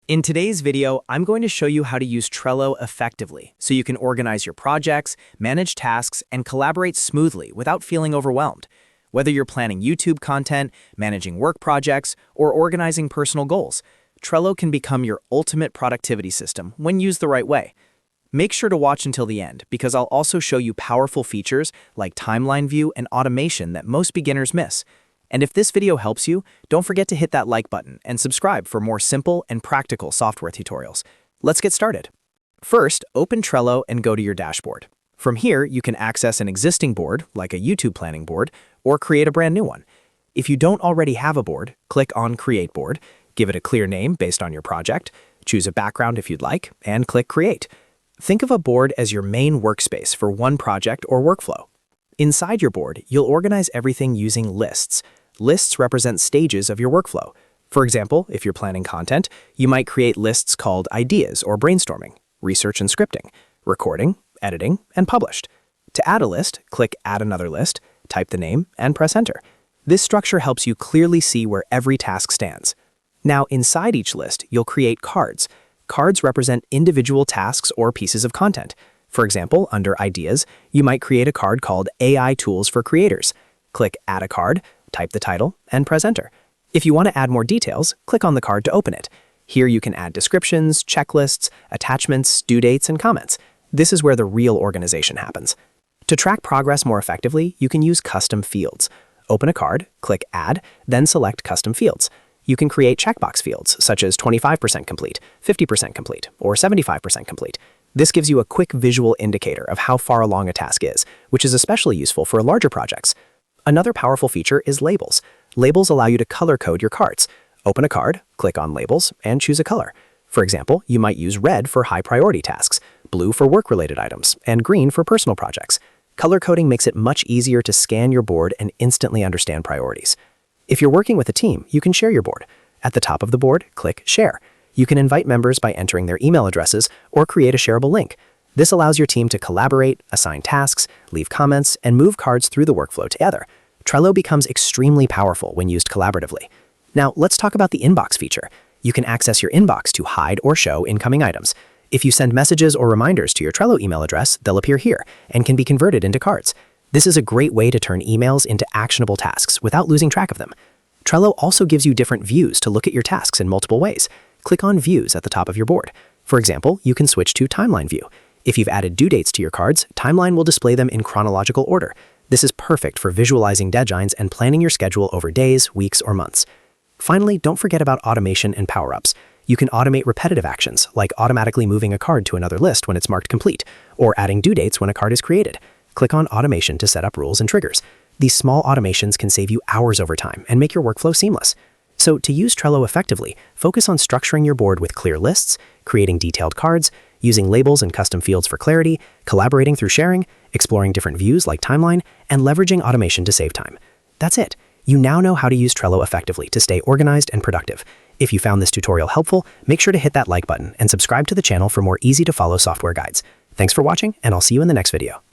In today's video, I'm going to show you how to use Trello effectively so you can organize your projects, manage tasks, and collaborate smoothly without feeling overwhelmed. Whether you're planning YouTube content, managing work projects, or organizing personal goals, Trello can become your ultimate productivity system when used the right way. Make sure to watch until the end because I'll also show you powerful features like timeline view and automation that most beginners miss. And if this video helps you, don't forget to hit that like button and subscribe for more simple and practical software tutorials. Let's get started. First, open Trello and go to your dashboard. From here, you can access an existing board, like a YouTube planning board, or create a brand new one. If you don't already have a board, click on Create Board, give it a clear name based on your project, choose a background if you'd like, and click Create. Think of a board as your main workspace for one project or workflow. Inside your board, you'll organize everything using lists. Lists represent stages of your workflow. For example, if you're planning content, you might create lists called ideas or brainstorming, research and scripting, recording, editing, and published. To add a list, click Add Another List, type the name, and press Enter. This structure helps you clearly see where every task stands. Now, inside each list, you'll create cards. Cards represent individual tasks or pieces of content. For example, under Ideas, you might create a card called AI Tools for Creators. Click Add a Card, type the title, and press Enter. If you want to add more details, click on the card to open it. Here you can add descriptions, checklists, attachments, due dates, and comments. This is where the real organization happens. To track progress more effectively, you can use custom fields. Open a card, click Add, then select Custom Fields. You can create checkbox fields, such as 25% complete, 50% complete, or 75% complete. This gives you a quick visual indicator of how far along a task is, which is especially useful for larger projects. Another powerful feature is labels. Labels allow you to color code your cards. Open a card, click on Labels, and choose a color. For example, you might use red for high-priority tasks, blue for work-related items, and green for personal projects. Color coding makes it much easier to scan your board and instantly understand priorities. If you're working with a team, you can share your board. At the top of the board, click Share. You can invite members by entering their email addresses or create a shareable link. This allows your team to collaborate, assign tasks, leave comments, and move cards through the workflow together. Trello becomes extremely powerful when used collaboratively. Now, let's talk about the inbox feature. You can access your inbox to hide or show incoming items. If you send messages or reminders to your Trello email address, they'll appear here and can be converted into cards. This is a great way to turn emails into actionable tasks without losing track of them. Trello also gives you different views to look at your tasks in multiple ways. Click on Views at the top of your board. For example, you can switch to Timeline View. If you've added due dates to your cards, Timeline will display them in chronological order. This is perfect for visualizing deadlines and planning your schedule over days, weeks, or months. Finally, don't forget about automation and power-ups. You can automate repetitive actions, like automatically moving a card to another list when it's marked complete, or adding due dates when a card is created. Click on Automation to set up rules and triggers. These small automations can save you hours over time and make your workflow seamless. So to use Trello effectively, focus on structuring your board with clear lists, creating detailed cards, using labels and custom fields for clarity, collaborating through sharing, exploring different views like timeline, and leveraging automation to save time. That's it. You now know how to use Trello effectively to stay organized and productive. If you found this tutorial helpful, make sure to hit that like button and subscribe to the channel for more easy-to-follow software guides. Thanks for watching, and I'll see you in the next video.